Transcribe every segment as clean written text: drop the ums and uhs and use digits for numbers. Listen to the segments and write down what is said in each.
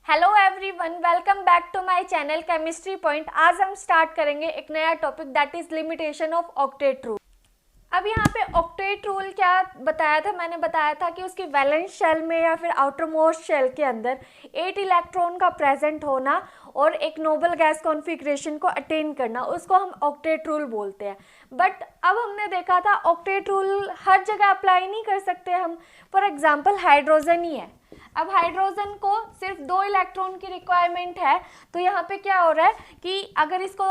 Hello everyone, welcome back to my channel chemistry point. आज हम start करेंगे एक नया topic that is limitation of octet rule. अब यहाँ पे ऑक्टेट रूल क्या बताया था? मैंने बताया था कि उसकी वैलेंस शेल में या फिर आउटर मोस्ट शेल के अंदर 8 इलेक्ट्रॉन का प्रेजेंट होना और एक नोबल गैस कॉन्फ़िगरेशन को अटेन करना, उसको हम ऑक्टेट रूल बोलते हैं। बट अब हमने देखा था ऑक्टेट रूल हर जगह अप्लाई नहीं कर सकते हम। फॉर एग्जांपल हाइड्रोजन ही है। अब हाइड्रोजन को सिर्फ 2 इलेक्ट्रॉन की रिक्वायरमेंट है, तो यहाँ पे क्या हो रहा है कि अगर इसको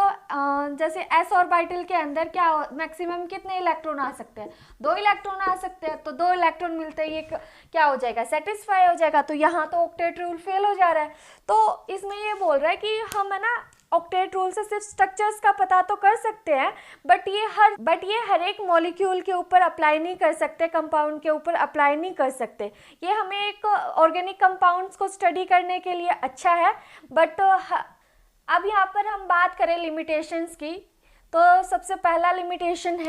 जैसे एस ऑर्बिटल के अंदर क्या मैक्सिमम कितने इलेक्ट्रॉन आ सकते हैं? 2 इलेक्ट्रॉन आ सकते हैं। तो 2 इलेक्ट्रॉन मिलते ही ये क्या हो जाएगा? सेटिस्फाई हो जाएगा। तो यहाँ तो ऑक्टेट रूल फेल हो जा रहा है। तो इसमें ये बोल रहा है कि हम है ना ऑक्टेट रूल से सिर्फ स्ट्रक्चर्स का पता तो कर सकते हैं, बट ये हर एक मॉलिक्यूल के ऊपर अप्लाई नहीं कर सकते, कंपाउंड के ऊपर अप्लाई नहीं कर सकते। ये हमें एक ऑर्गेनिक कंपाउंड्स को स्टडी करने के लिए अच्छा है। बट अब यहाँ पर हम बात करें लिमिटेशंस की, तो सबसे पहला लिमिटेशन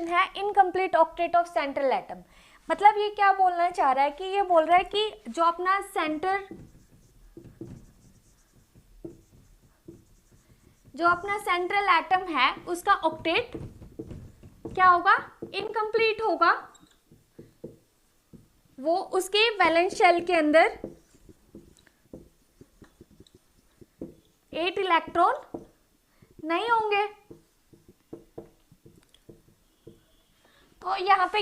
है incomplete octet of central atom. मतलब ये क्या बोलना चाह रहा है कि ये बोल रहा है कि जो अपना सेंट्रल एटम है उसका ऑक्टेट क्या होगा? इनकम्प्लीट होगा। वो उसके वैलेंस शेल के अंदर 8 इलेक्ट्रॉन नहीं होंगे। तो यहाँ पे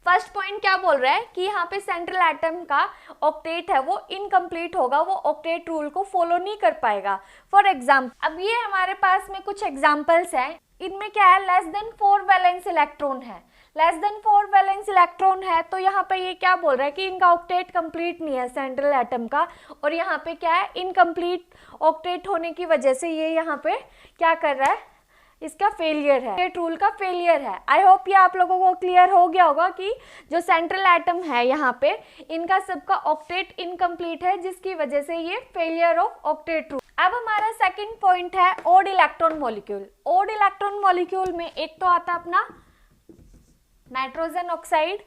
फर्स्ट पॉइंट क्या बोल रहा है कि यहाँ पे सेंट्रल एटम का ऑक्टेट है वो इनकम्प्लीट होगा, वो ऑक्टेट रूल को फॉलो नहीं कर पाएगा। फॉर एग्जाम्पल, अब ये हमारे पास में कुछ एग्जाम्पल्स हैं। इनमें क्या है? लेस देन 4 वैलेंस इलेक्ट्रॉन है। लेस देन 4 वैलेंस इलेक्ट्रॉन है, तो यहाँ पे ये क्या बोल रहा है कि इनका ऑक्टेट कंप्लीट नहीं है सेंट्रल एटम का। और यहाँ पे क्या है? इनकम्प्लीट ऑक्टेट होने की वजह से ये यहाँ पे क्या कर रहा है? इसका फेलियर है, ऑक्टेट रूल का फेलियर है। आई होप ये आप लोगों को क्लियर हो गया होगा कि जो सेंट्रल एटम है यहाँ पे इनका सबका ऑक्टेट इनकम्प्लीट है, जिसकी वजह से ये फेलियर ऑफ ऑक्टेट रूल। अब हमारा सेकंड पॉइंट है odd electron molecule. Odd electron molecule में एक तो आता है अपना नाइट्रोजन ऑक्साइड,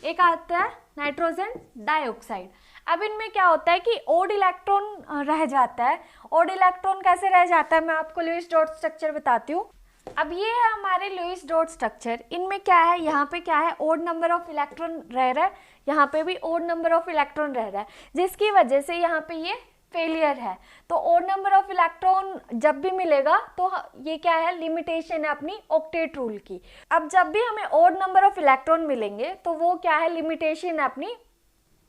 एक आता है नाइट्रोजन डाइऑक्साइड। अब इनमें क्या होता है कि ओड इलेक्ट्रॉन रह जाता है। ओड इलेक्ट्रॉन कैसे रह जाता है? मैं आपको लुईस डॉट स्ट्रक्चर बताती हूँ। अब ये है हमारे लुईस डॉट स्ट्रक्चर। इनमें क्या है? यहाँ पे क्या है? ओड नंबर ऑफ इलेक्ट्रॉन रह रहा है, यहाँ पे भी ओड नंबर ऑफ इलेक्ट्रॉन रह रहा है, जिसकी वजह से यहाँ पे ये फेलियर है। तो ओड नंबर ऑफ इलेक्ट्रॉन जब भी मिलेगा तो ये क्या है? लिमिटेशन है अपनी ऑक्टेट रूल की। अब जब भी हमें ओड नंबर ऑफ इलेक्ट्रॉन मिलेंगे तो वो क्या है? लिमिटेशन है अपनी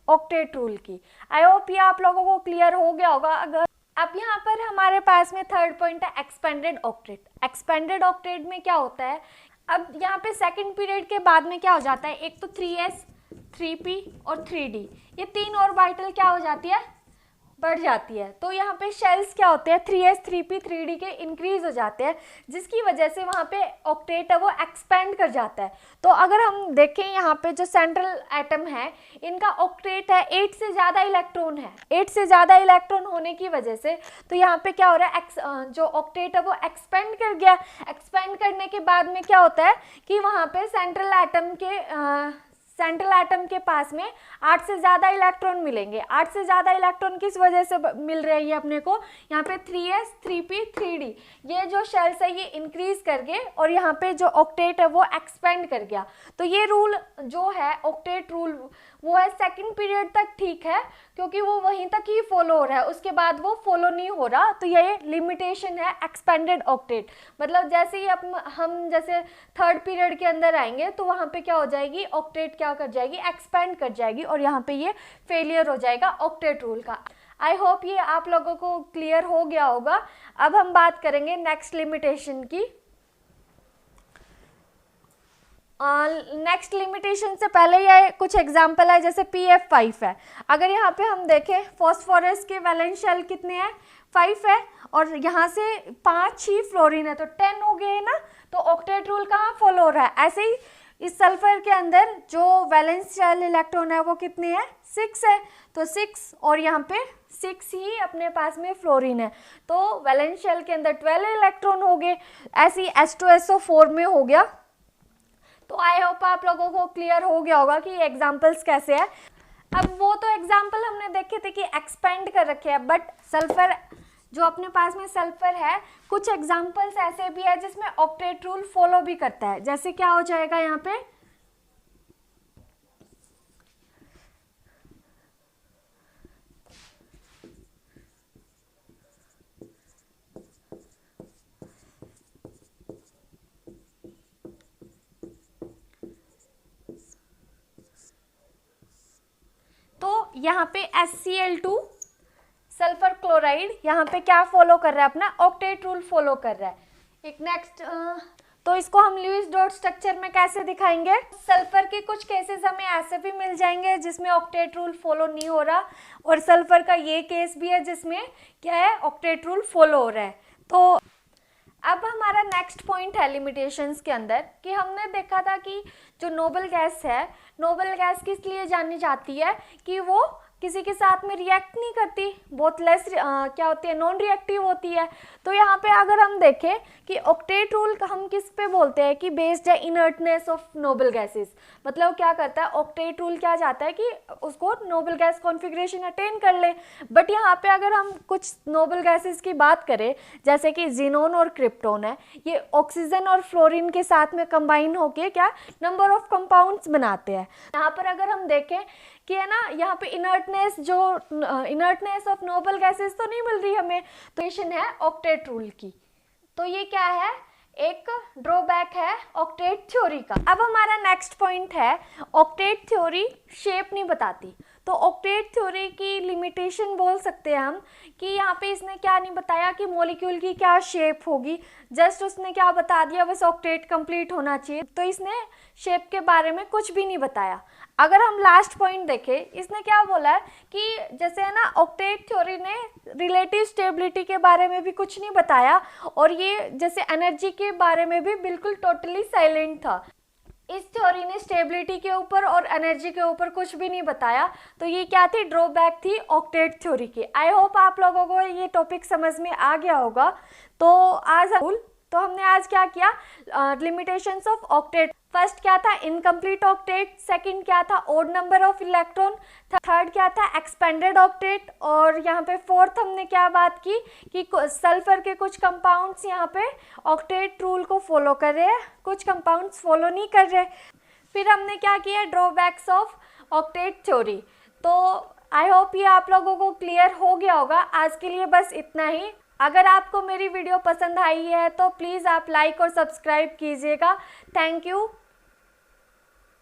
ऑक्टेट रूल की। आई होप ये आप लोगों को क्लियर हो गया होगा। अगर अब यहाँ पर हमारे पास में थर्ड पॉइंट है एक्सपेंडेड ऑक्टेट। एक्सपेंडेड ऑक्टेट में क्या होता है? अब यहाँ पे सेकंड पीरियड के बाद में क्या हो जाता है? एक तो 3s 3p और 3d, ये 3 ऑर्बिटल क्या हो जाती है? बढ़ जाती है। तो यहाँ पे शेल्स क्या होते हैं? 3s 3p 3d के इंक्रीज हो जाते हैं, जिसकी वजह से वहाँ पे ऑक्टेट है वो एक्सपेंड कर जाता है। तो अगर हम देखें यहाँ पे जो सेंट्रल एटम है इनका ऑक्टेट है 8 से ज़्यादा इलेक्ट्रॉन है। 8 से ज़्यादा इलेक्ट्रॉन होने की वजह से तो यहाँ पे क्या हो रहा है? जो ऑक्टेट है वो एक्सपेंड कर गया। एक्सपेंड करने के बाद में क्या होता है कि वहाँ पे सेंट्रल एटम के पास में 8 से ज़्यादा इलेक्ट्रॉन मिलेंगे। 8 से ज़्यादा इलेक्ट्रॉन किस वजह से मिल रही है अपने को? यहाँ पे 3s 3p 3d, ये जो शेल्स है ये इंक्रीज कर गए और यहाँ पे जो ऑक्टेट है वो एक्सपेंड कर गया। तो ये रूल जो है ऑक्टेट रूल वो है सेकंड पीरियड तक ठीक है, क्योंकि वो वहीं तक ही फॉलो हो रहा है, उसके बाद वो फॉलो नहीं हो रहा। तो ये लिमिटेशन है एक्सपेंडेड ऑक्टेट। मतलब जैसे ही हम जैसे थर्ड पीरियड के अंदर आएंगे तो वहाँ पे क्या हो जाएगी? ऑक्टेट क्या कर जाएगी? एक्सपेंड कर जाएगी और यहाँ पे ये फेलियर हो जाएगा ऑक्टेट रूल का। आई होप ये आप लोगों को क्लियर हो गया होगा। अब हम बात करेंगे नेक्स्ट लिमिटेशन की। नेक्स्ट लिमिटेशन से पहले ये कुछ एग्जाम्पल है, जैसे PF5 है। अगर यहाँ पे हम देखें फॉस्फोरस के वैलेंस शेल कितने हैं? 5 है और यहाँ से 5 ही फ्लोरीन है, तो 10 हो गए ना। तो ऑक्टेट रूल कहाँ फॉलो हो रहा है? ऐसे ही इस सल्फर के अंदर जो वैलेंस शेल इलेक्ट्रॉन है वो कितने हैं? 6 है। तो 6 और यहाँ पे 6 ही अपने पास में फ्लोरीन है, तो वैलेंस शेल के अंदर 12 इलेक्ट्रॉन हो गए। ऐसे ही H2SO4 में हो गया। तो आई होप आप लोगों को क्लियर हो गया होगा कि एग्जाम्पल्स कैसे है। अब वो तो एग्जाम्पल हमने देखे थे कि एक्सपेंड कर रखे हैं, बट सल्फर जो अपने पास में सल्फर है, कुछ एग्जाम्पल्स ऐसे भी है जिसमें ऑक्टेट रूल फॉलो भी करता है। जैसे क्या हो जाएगा यहाँ पे, तो यहाँ पे HCl2 सल्फर क्लोराइड यहाँ पे क्या फॉलो कर रहा है, अपना ऑक्टेट रूल फॉलो कर रहा है। एक नेक्स्ट, तो इसको हम लुईस डॉट स्ट्रक्चर में कैसे दिखाएंगे, सल्फर के कुछ केसेस हमें ऐसे भी मिल जाएंगे जिसमें ऑक्टेट रूल फॉलो नहीं हो रहा, और सल्फर का ये केस भी है जिसमें क्या है, ऑक्टेट रूल फॉलो हो रहा है। तो अब हमारा नेक्स्ट पॉइंट है लिमिटेशंस के अंदर, कि हमने देखा था कि जो नोबल गैस है, नोबल गैस किस लिए जानी जाती है, कि वो किसी के साथ में रिएक्ट नहीं करती, बहुत लेस क्या होती है, नॉन रिएक्टिव होती है। तो यहाँ पे अगर हम देखें कि ऑक्टेट रूल हम किस पे बोलते हैं, कि बेस्ड है इनर्टनेस ऑफ नोबल गैसेस, मतलब क्या करता है ऑक्टेट रूल, क्या चाहता है कि उसको नोबल गैस कॉन्फ़िगरेशन अटेन कर ले। बट यहाँ पे अगर हम कुछ नोबल गैसेस की बात करें, जैसे कि जीनोन और क्रिप्टोन है, ये ऑक्सीजन और फ्लोरीन के साथ में कंबाइन होके क्या नंबर ऑफ कंपाउंड्स बनाते हैं। यहाँ पर अगर हम देखें कि है ना, यहाँ पे इनर्टनेस, जो इनर्टनेस ऑफ नोबल गैसेस तो नहीं मिल रही हमें, तो है ऑक्टेट रूल की। तो ये क्या है, एक ड्रॉबैक है ऑक्टेट थ्योरी का। अब हमारा नेक्स्ट पॉइंट है, ऑक्टेट थ्योरी शेप नहीं बताती। तो ऑक्टेट थ्योरी की लिमिटेशन बोल सकते हैं हम, कि यहाँ पे इसने क्या नहीं बताया कि मॉलिक्यूल की क्या शेप होगी, जस्ट उसने क्या बता दिया, बस ऑक्टेट कंप्लीट होना चाहिए। तो इसने शेप के बारे में कुछ भी नहीं बताया। अगर हम लास्ट पॉइंट देखें, इसने क्या बोला है कि जैसे है ना, ऑक्टेट थ्योरी ने रिलेटिव स्टेबिलिटी के बारे में भी कुछ नहीं बताया, और ये जैसे एनर्जी के बारे में भी बिल्कुल टोटली साइलेंट था। इस थ्योरी ने स्टेबिलिटी के ऊपर और एनर्जी के ऊपर कुछ भी नहीं बताया। तो ये क्या थी, ड्रॉबैक थी ऑक्टेट थ्योरी की। आई होप आप लोगों को ये टॉपिक समझ में आ गया होगा। तो हमने आज क्या किया, लिमिटेशंस ऑफ ऑक्टेट। फर्स्ट क्या था, इनकम्प्लीट ऑक्टेट, सेकंड क्या था, odd number of electron, third क्या था, एक्सपेंडेड ऑक्टेट, और यहाँ पे फोर्थ हमने क्या बात की कि सल्फर के कुछ कंपाउंड्स यहाँ पे ऑक्टेट रूल को फॉलो कर रहे हैं, कुछ कंपाउंड्स फॉलो नहीं कर रहे। फिर हमने क्या किया, ड्रॉबैक्स ऑफ ऑक्टेट थ्योरी। तो आई होप ये आप लोगों को क्लियर हो गया होगा। आज के लिए बस इतना ही। अगर आपको मेरी वीडियो पसंद आई है तो प्लीज़ आप लाइक और सब्सक्राइब कीजिएगा। Thank you.